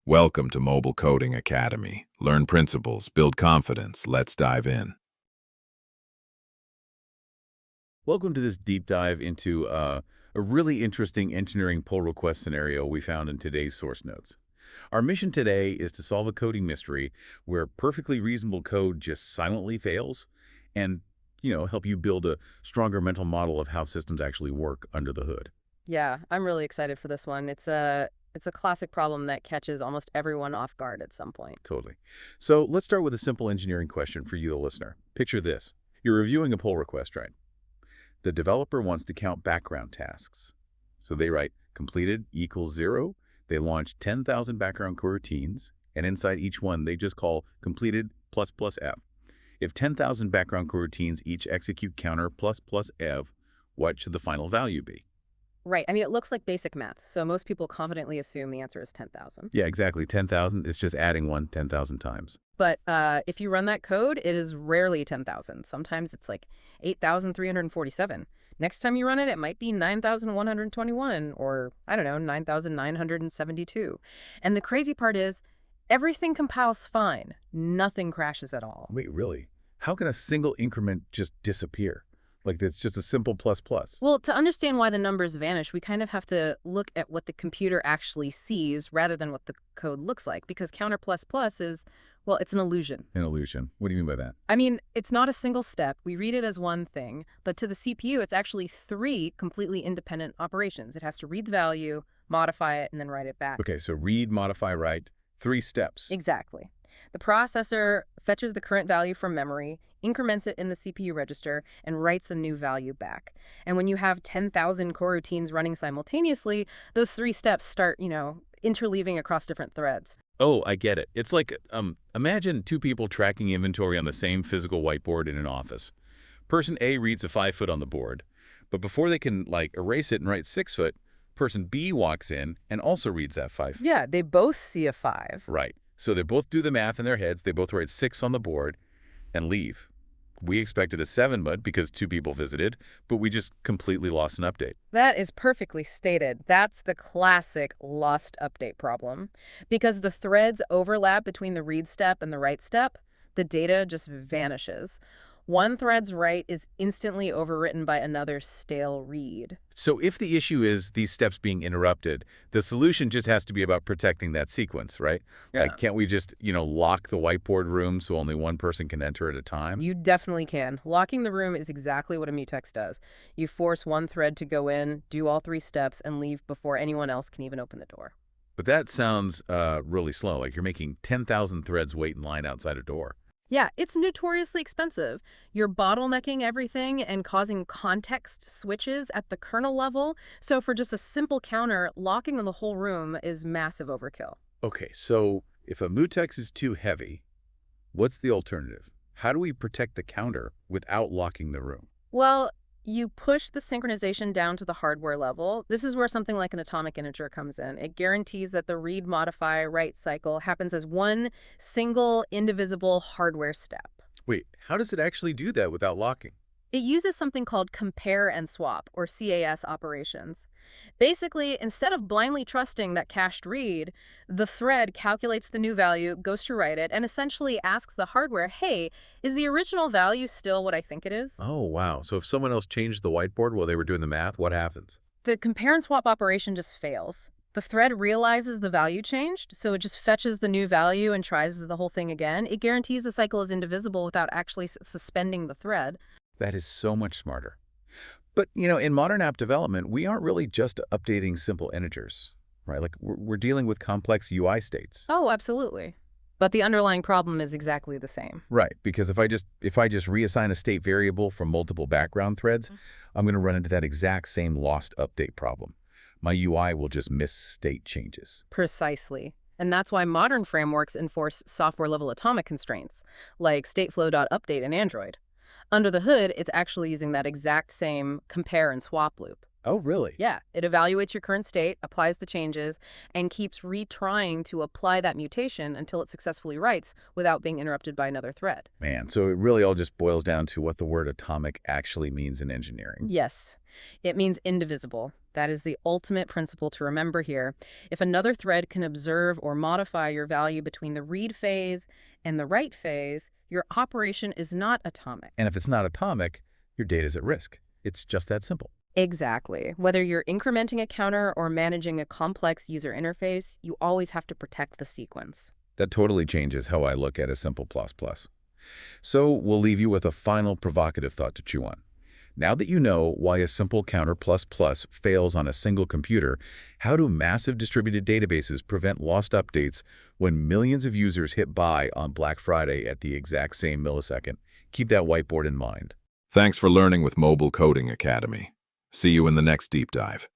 Welcome to Mobile Coding Academy. Learn principles, build confidence. Let's dive in. Welcome to this deep dive into a really interesting engineering pull request scenario we found in today's source notes. Our mission today is to solve a coding mystery where perfectly reasonable code just silently fails and, help you build a stronger mental model of how systems actually work under the hood. Yeah, I'm really excited for this one. It's a classic problem that catches almost everyone off guard at some point. Totally. So let's start with a simple engineering question for you, the listener. Picture this. You're reviewing a pull request, right? The developer wants to count background tasks. So they write completed equals 0. They launch 10,000 background coroutines, and inside each one, they just call completed plus plus F. If 10,000 background coroutines each execute counter plus plus F, what should the final value be? Right. I mean, it looks like basic math, so most people confidently assume the answer is 10,000. Yeah, exactly. 10,000 is just adding 10,000 times. But if you run that code, it is rarely 10,000. Sometimes it's like 8,347. Next time you run it, it might be 9,121 or, I don't know, 9,972. And the crazy part is everything compiles fine. Nothing crashes at all. Wait, really? How can a single increment just disappear? Like it's just a simple plus plus. Well, to understand why the numbers vanish, we kind of have to look at what the computer actually sees rather than what the code looks like, because counter plus plus is, well, it's an illusion. An illusion. What do you mean by that? I mean, it's not a single step. We read it as one thing, but to the CPU, it's actually 3 completely independent operations. It has to read the value, modify it, and then write it back. Okay, so read, modify, write, 3 steps. Exactly. The processor fetches the current value from memory, increments it in the CPU register, and writes a new value back. And when you have 10,000 coroutines running simultaneously, those 3 steps start, interleaving across different threads. Oh, I get it. It's like, imagine 2 people tracking inventory on the same physical whiteboard in an office. Person A reads a 5 foot on the board, but before they can, erase it and write 6 foot, person B walks in and also reads that 5. Yeah, they both see a 5. Right. So they both do the math in their heads, they both write 6 on the board, and leave. We expected a 7 mud because 2 people visited, but we just completely lost an update. That is perfectly stated. That's the classic lost update problem. Because the threads overlap between the read step and the write step, the data just vanishes. One thread's write is instantly overwritten by another stale read. So if the issue is these steps being interrupted, the solution just has to be about protecting that sequence, right? Yeah. Can't we just, lock the whiteboard room so only one person can enter at a time? You definitely can. Locking the room is exactly what a mutex does. You force one thread to go in, do all 3 steps, and leave before anyone else can even open the door. But that sounds really slow, like you're making 10,000 threads wait in line outside a door. Yeah, it's notoriously expensive. You're bottlenecking everything and causing context switches at the kernel level. So for just a simple counter, locking the whole room is massive overkill. Okay, so if a mutex is too heavy, what's the alternative? How do we protect the counter without locking the room? Well, you push the synchronization down to the hardware level. This is where something like an AtomicInteger comes in. It guarantees that the read, modify, write cycle happens as one single, indivisible hardware step. Wait, how does it actually do that without locking? It uses something called compare and swap, or CAS operations. Basically, instead of blindly trusting that cached read, the thread calculates the new value, goes to write it, and essentially asks the hardware, hey, is the original value still what I think it is? Oh, wow. So if someone else changed the whiteboard while they were doing the math, what happens? The compare and swap operation just fails. The thread realizes the value changed, so it just fetches the new value and tries the whole thing again. It guarantees the cycle is indivisible without actually suspending the thread. That is so much smarter. But, in modern app development, we aren't really just updating simple integers, right? Like we're dealing with complex UI states. Oh, absolutely. But the underlying problem is exactly the same. Right, because if I just reassign a state variable from multiple background threads, I'm going to run into that exact same lost update problem. My UI will just miss state changes. Precisely. And that's why modern frameworks enforce software-level atomic constraints, like StateFlow.update in Android. Under the hood, it's actually using that exact same compare and swap loop. Oh, really? Yeah, it evaluates your current state, applies the changes, and keeps retrying to apply that mutation until it successfully writes without being interrupted by another thread. Man, so it really all just boils down to what the word atomic actually means in engineering. Yes, it means indivisible. That is the ultimate principle to remember here. If another thread can observe or modify your value between the read phase and the write phase, your operation is not atomic. And if it's not atomic, your data is at risk. It's just that simple. Exactly. Whether you're incrementing a counter or managing a complex user interface, you always have to protect the sequence. That totally changes how I look at a simple plus plus. So we'll leave you with a final provocative thought to chew on. Now that you know why a simple counter plus plus fails on a single computer, how do massive distributed databases prevent lost updates when millions of users hit buy on Black Friday at the exact same millisecond? Keep that whiteboard in mind. Thanks for learning with Mobile Coding Academy. See you in the next deep dive.